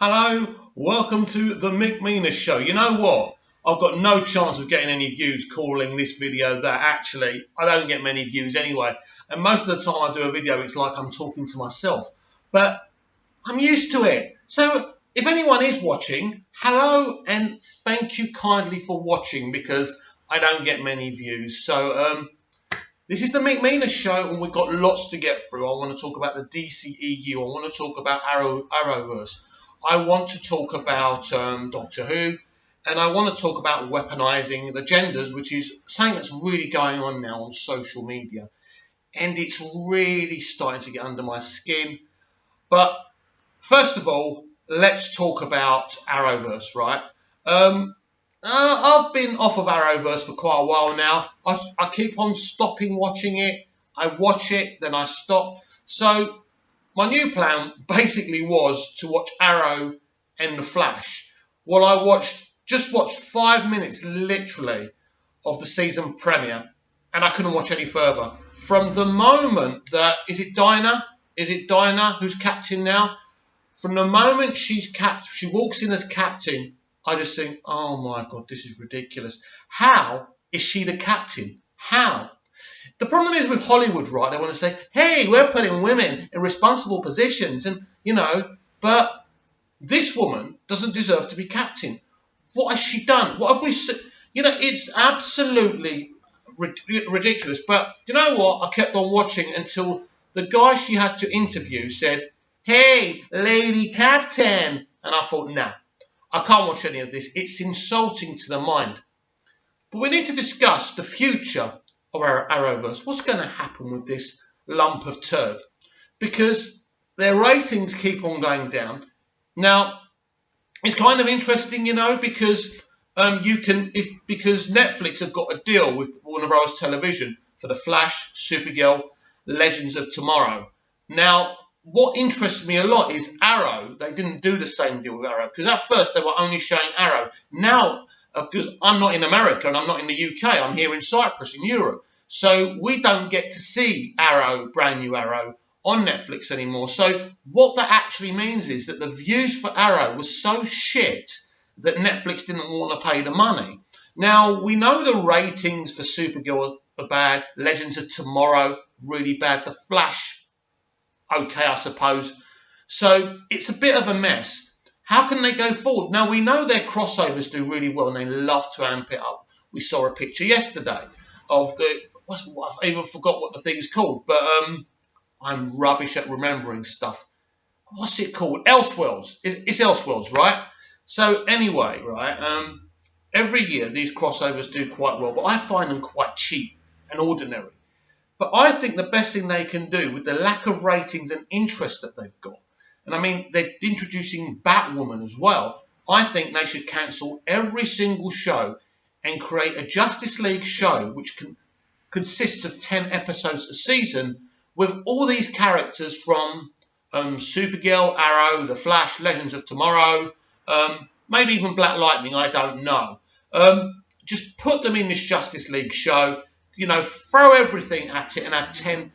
Hello, welcome to the Mick Minas show. You know what? I've got no chance of getting any views calling this video that. Actually, I don't get many views anyway. And most of the time I do a video, it's like I'm talking to myself. But I'm used to it. So if anyone is watching, hello and thank you kindly for watching because I don't get many views. So this is the Mick Minas show and we've got lots to get through. I want to talk about the DCEU. I want to talk about Arrowverse. I want to talk about Doctor Who, and I want to talk about weaponising the genders, which is something that's really going on now on social media. And it's really starting to get under my skin. But first of all, let's talk about Arrowverse, right? I've been off of Arrowverse for quite a while now. I keep on stopping watching it. I watch it, then I stop. So my new plan basically was to watch Arrow and The Flash. Well, I just watched 5 minutes literally of the season premiere and I couldn't watch any further. From the moment that, is it Dinah who's captain now? From the moment she walks in as captain, I just think, oh my God, this is ridiculous. How is she the captain? How? The problem is with Hollywood, right? They want to say, hey, we're putting women in responsible positions. And, but this woman doesn't deserve to be captain. What has she done? What have we said? It's absolutely ridiculous. But you know what? I kept on watching until the guy she had to interview said, hey, lady captain. And I thought, nah, I can't watch any of this. It's insulting to the mind. But we need to discuss the future of our Arrowverse. What's going to happen with this lump of turd? Because their ratings keep on going down. Now, it's kind of interesting, because because Netflix have got a deal with Warner Bros. Television for The Flash, Supergirl, Legends of Tomorrow. Now, what interests me a lot is Arrow. They didn't do the same deal with Arrow because at first they were only showing Arrow. Now, because I'm not in America and I'm not in the UK, I'm here in Cyprus, in Europe. So we don't get to see Arrow, brand new Arrow, on Netflix anymore. So what that actually means is that the views for Arrow was so shit that Netflix didn't want to pay the money. Now, we know the ratings for Supergirl are bad, Legends of Tomorrow, really bad, The Flash, okay, I suppose. So it's a bit of a mess. How can they go forward? Now, we know their crossovers do really well and they love to amp it up. We saw a picture yesterday of I even forgot what the thing is called, but I'm rubbish at remembering stuff. What's it called? Elseworlds. It's Elseworlds, right? So anyway, right, every year these crossovers do quite well, but I find them quite cheap and ordinary. But I think the best thing they can do with the lack of ratings and interest that they've got, and I mean, they're introducing Batwoman as well. I think they should cancel every single show and create a Justice League show which consists of 10 episodes a season with all these characters from Supergirl, Arrow, The Flash, Legends of Tomorrow, maybe even Black Lightning, I don't know. Just put them in this Justice League show, throw everything at it and have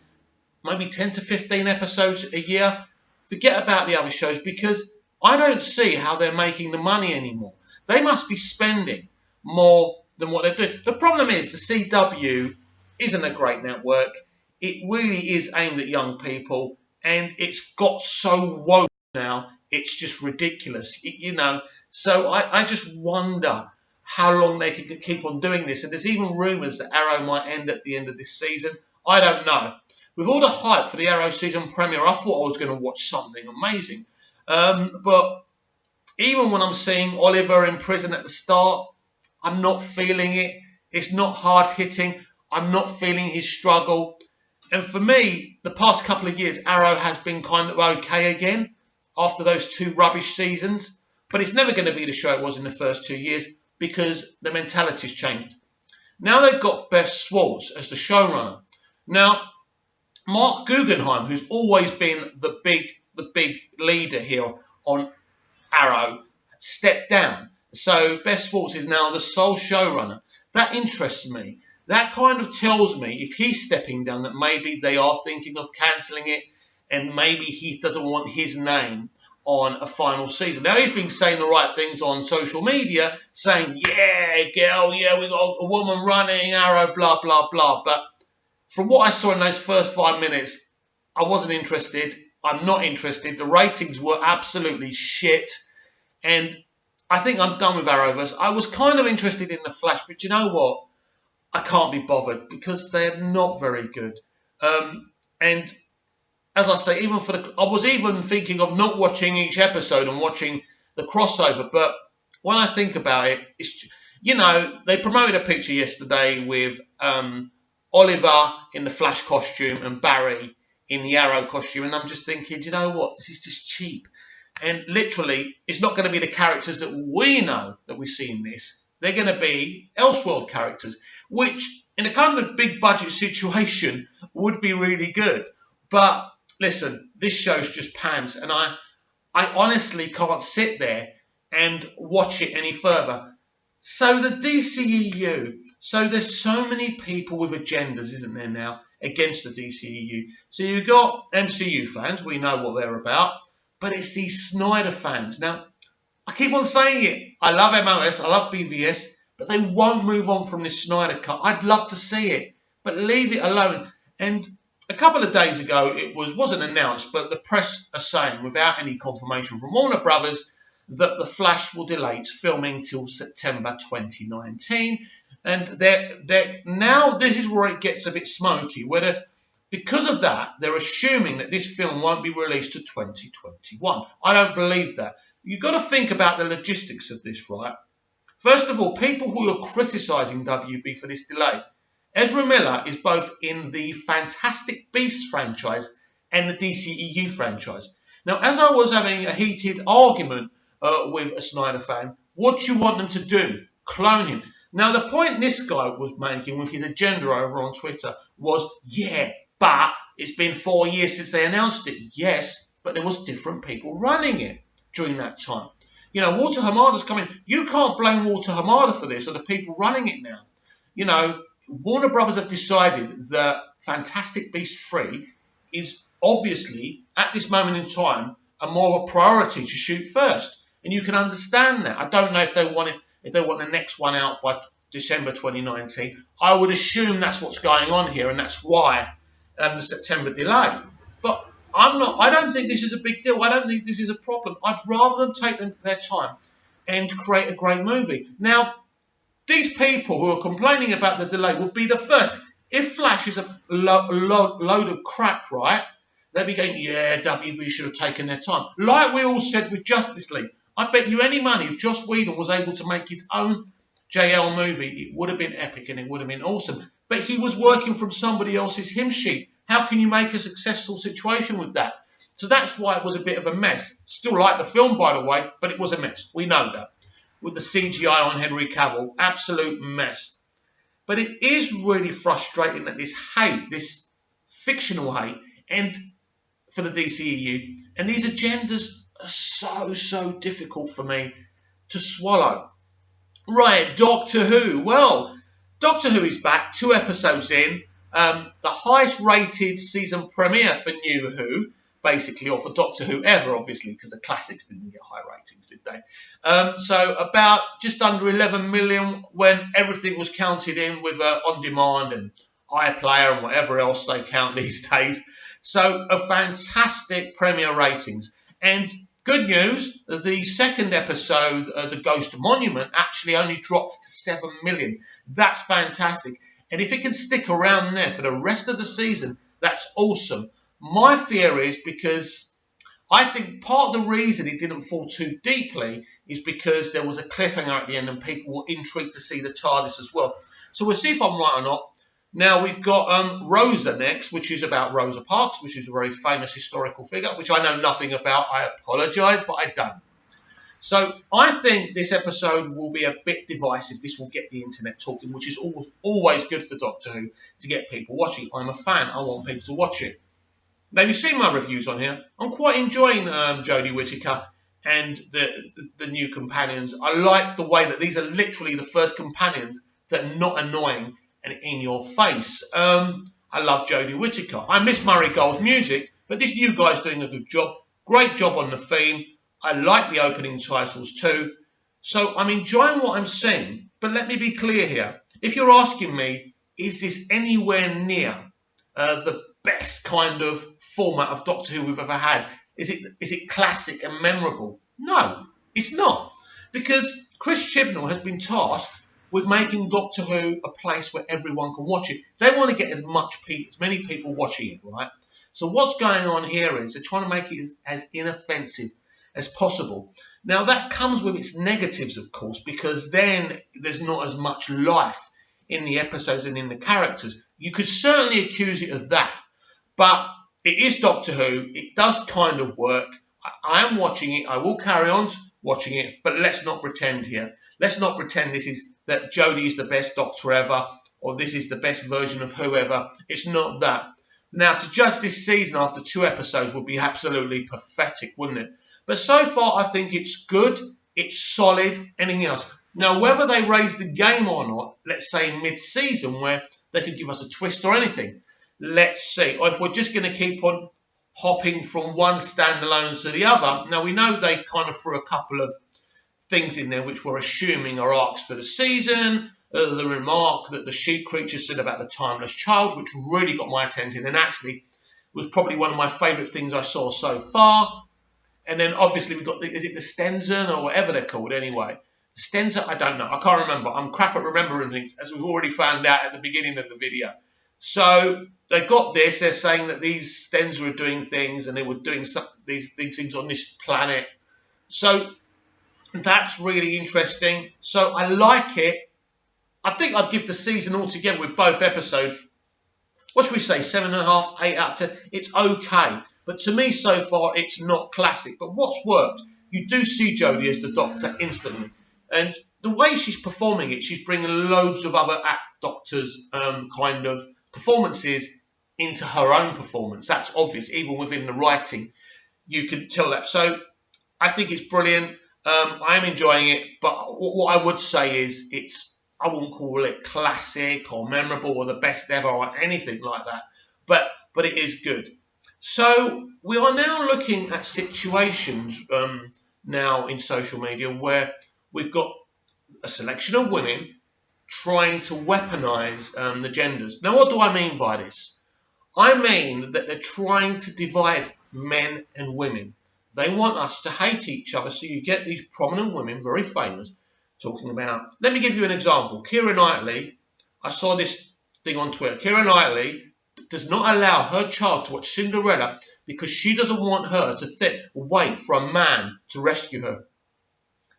maybe 10 to 15 episodes a year. Forget about the other shows because I don't see how they're making the money anymore. They must be spending more than what they're doing. The problem is the CW isn't a great network. It really is aimed at young people and it's got so woke now. It's just ridiculous, So I just wonder how long they can keep on doing this. And there's even rumours that Arrow might end at the end of this season. I don't know. With all the hype for the Arrow season premiere, I thought I was going to watch something amazing. But even when I'm seeing Oliver in prison at the start, I'm not feeling it. It's not hard-hitting. I'm not feeling his struggle. And for me, the past couple of years, Arrow has been kind of okay again after those 2 rubbish seasons. But it's never going to be the show it was in the first 2 years because the mentality's changed. Now they've got Beth Schwartz as the showrunner. Now, Mark Guggenheim, who's always been the big leader here on Arrow, stepped down. So Beth Schwartz is now the sole showrunner. That interests me. That kind of tells me if he's stepping down that maybe they are thinking of cancelling it and maybe he doesn't want his name on a final season. Now, he's been saying the right things on social media, saying, yeah, girl, yeah, we got a woman running, Arrow, blah, blah, blah. But from what I saw in those first 5 minutes, I wasn't interested. I'm not interested. The ratings were absolutely shit. And I think I'm done with Arrowverse. I was kind of interested in The Flash, but you know what? I can't be bothered because they're not very good. And as I say, I was even thinking of not watching each episode and watching the crossover. But when I think about it, it's, they promoted a picture yesterday with Oliver in the Flash costume and Barry in the Arrow costume. And I'm just thinking, you know what? This is just cheap. And literally, it's not going to be the characters that we know that we see in this. They're going to be Elseworld characters, which in a kind of big budget situation would be really good. But listen, this show's just pants, and I honestly can't sit there and watch it any further. So the DCEU, so there's so many people with agendas, isn't there now, against the DCEU. So you've got MCU fans, we know what they're about, but it's these Snyder fans. Now, I keep on saying it, I love MOS, I love BVS, but they won't move on from this Snyder cut. I'd love to see it, but leave it alone. And a couple of days ago, it wasn't announced, but the press are saying, without any confirmation from Warner Brothers, that The Flash will delay its filming till September 2019. And now this is where it gets a bit smoky, because of that, they're assuming that this film won't be released to 2021. I don't believe that. You've got to think about the logistics of this, right? First of all, people who are criticising WB for this delay, Ezra Miller is both in the Fantastic Beasts franchise and the DCEU franchise. Now, as I was having a heated argument with a Snyder fan, what do you want them to do? Clone him. Now, the point this guy was making with his agenda over on Twitter was, yeah, but it's been 4 years since they announced it. Yes, but there was different people running it during that time. Walter Hamada's coming. You can't blame Walter Hamada for this or the people running it now. Warner Brothers have decided that Fantastic Beasts 3 is obviously, at this moment in time, a more of a priority to shoot first. And you can understand that. I don't know if they want the next one out by December 2019. I would assume that's what's going on here, and that's why the September delay. But I don't think this is a big deal. I don't think this is a problem. I'd rather them take their time and create a great movie. Now, these people who are complaining about the delay will be the first. If Flash is a load of crap, right, they'll be going, yeah, WB should have taken their time. Like we all said with Justice League. I bet you any money if Joss Whedon was able to make his own JL movie, it would have been epic and it would have been awesome. But he was working from somebody else's hymn sheet. How can you make a successful situation with that? So that's why it was a bit of a mess. Still like the film, by the way, but it was a mess. We know that. With the CGI on Henry Cavill, absolute mess. But it is really frustrating that this hate, this fictional hate, and for the DCEU, and these agendas are so difficult for me to swallow. Right, Doctor Who. Well, Doctor Who is back, 2 episodes in. The highest rated season premiere for New Who, basically, or for Doctor Who ever, obviously, because the classics didn't get high ratings, did they? So about just under 11 million when everything was counted in with On Demand and iPlayer and whatever else they count these days. So a fantastic premiere ratings. And good news, the second episode, The Ghost Monument, actually only dropped to 7 million. That's fantastic. And if it can stick around there for the rest of the season, that's awesome. My fear is because I think part of the reason it didn't fall too deeply is because there was a cliffhanger at the end and people were intrigued to see the TARDIS as well. So we'll see if I'm right or not. Now we've got Rosa next, which is about Rosa Parks, which is a very famous historical figure, which I know nothing about. I apologise, but I don't. So I think this episode will be a bit divisive. This will get the internet talking, which is always good for Doctor Who, to get people watching. I'm a fan. I want people to watch it. Now, you've seen my reviews on here. I'm quite enjoying Jodie Whittaker and the new companions. I like the way that these are literally the first companions that are not annoying and in your face. I love Jodie Whittaker. I miss Murray Gold's music, but But this new guy's doing a good job. Great job on the theme. I like the opening titles too. So I'm enjoying what I'm seeing. But let me be clear here. If you're asking me, is this anywhere near the best kind of format of Doctor Who we've ever had? Is it classic and memorable? No, it's not. Because Chris Chibnall has been tasked with making Doctor Who a place where everyone can watch it. They want to get as many people watching it, right? So what's going on here is they're trying to make it as inoffensive as possible. Now, that comes with its negatives, of course, because then there's not as much life in the episodes and in the characters. You could certainly accuse it of that, but it is Doctor Who. It does kind of work. I am watching it. I will carry on watching it, but let's not pretend here. Let's not pretend that Jodie is the best Doctor ever, or this is the best version of whoever. It's not that. Now, to judge this season after 2 episodes would be absolutely pathetic, wouldn't it? But so far, I think it's good, it's solid, anything else. Now, whether they raise the game or not, let's say mid-season, where they could give us a twist or anything, let's see. Or if we're just going to keep on hopping from one standalone to the other. Now, we know they kind of threw a couple of things in there which we're assuming are arcs for the season. The remark that the sheep creature said about the timeless child, which really got my attention and actually was probably one of my favourite things I saw so far. And then obviously we've got, is it the Stenson or whatever they're called anyway? The Stenson, I don't know. I can't remember. I'm crap at remembering things, as we've already found out at the beginning of the video. So they got this. They're saying that these Stenson are doing things and they were doing these things on this planet. So that's really interesting. So I like it. I think I'd give the season altogether with both episodes, what should we say, 7.5, 8 out of 10. It's okay. But to me, so far, it's not classic. But what's worked, you do see Jodie as the Doctor instantly. And the way she's performing it, she's bringing loads of other Doctors' kind of performances into her own performance. That's obvious. Even within the writing, you can tell that. So I think it's brilliant. I'm enjoying it. But what I would say is I wouldn't call it classic or memorable or the best ever or anything like that. But it is good. So we are now looking at situations now in social media where we've got a selection of women trying to weaponize the genders. Now, what do I mean by this? I mean that they're trying to divide men and women. They want us to hate each other, so you get these prominent women, very famous, talking about... Let me give you an example. Keira Knightley, I saw this thing on Twitter. Keira Knightley does not allow her child to watch Cinderella because she doesn't want her to wait for a man to rescue her.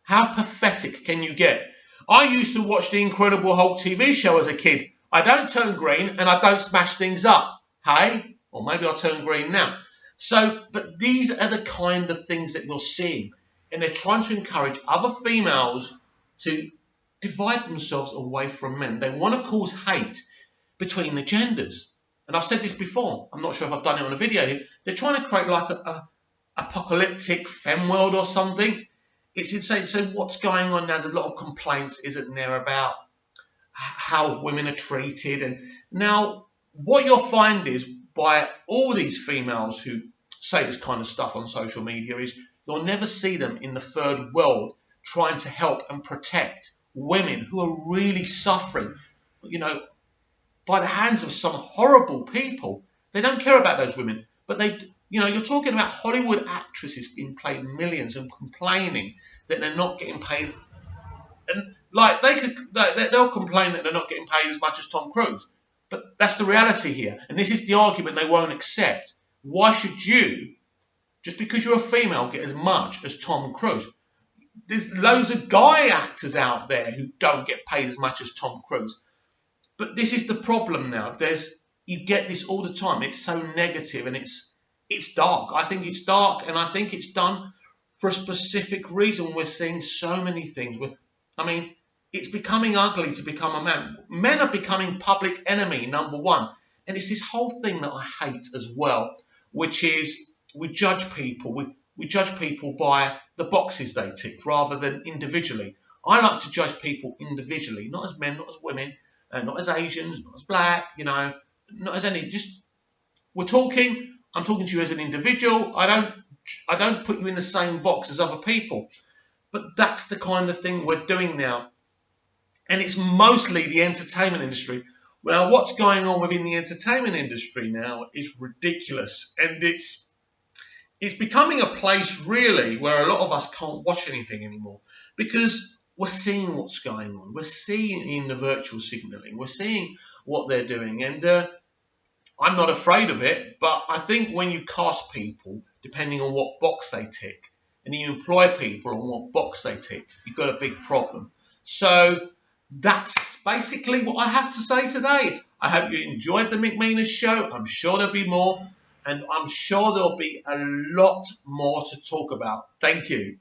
How pathetic can you get? I used to watch the Incredible Hulk TV show as a kid. I don't turn green and I don't smash things up. Hey? Or maybe I'll turn green now. So, but these are the kind of things that you're seeing. And they're trying to encourage other females to divide themselves away from men. They want to cause hate between the genders. And I've said this before. I'm not sure if I've done it on a video here. They're trying to create like a apocalyptic femme world or something. It's insane. So what's going on now? There's a lot of complaints, isn't there, about how women are treated. And now what you'll find is by all these females who say this kind of stuff on social media is you'll never see them in the third world trying to help and protect women who are really suffering, you know, by the hands of some horrible people. They don't care about those women, but they, you know, you're talking about Hollywood actresses being paid millions and complaining that they're not getting paid. And like they'll complain that they're not getting paid as much as Tom Cruise. But that's the reality here. And this is the argument they won't accept. Why should you, just because you're a female, get as much as Tom Cruise? There's loads of guy actors out there who don't get paid as much as Tom Cruise. But this is the problem now. You get this all the time. It's so negative and it's dark. I think it's dark and I think it's done for a specific reason. We're seeing so many things. I mean, it's becoming ugly to become a man. Men are becoming public enemy, number one. And it's this whole thing that I hate as well, which is we judge people. We judge people by the boxes they tick rather than individually. I like to judge people individually, not as men, not as women, not as Asians, not as black, you know, not as any. Just we're talking. I'm talking to you as an individual. I don't put you in the same box as other people. But that's the kind of thing we're doing now. And it's mostly the entertainment industry. Well, what's going on within the entertainment industry now is ridiculous. And it's becoming a place, really, where a lot of us can't watch anything anymore. Because we're seeing what's going on. We're seeing in the virtual signalling. We're seeing what they're doing. And I'm not afraid of it. But I think when you cast people, depending on what box they tick, and you employ people on what box they tick, you've got a big problem. So that's basically what I have to say today. I hope you enjoyed the Mick show. I'm sure there'll be more, and I'm sure there'll be a lot more to talk about. Thank you.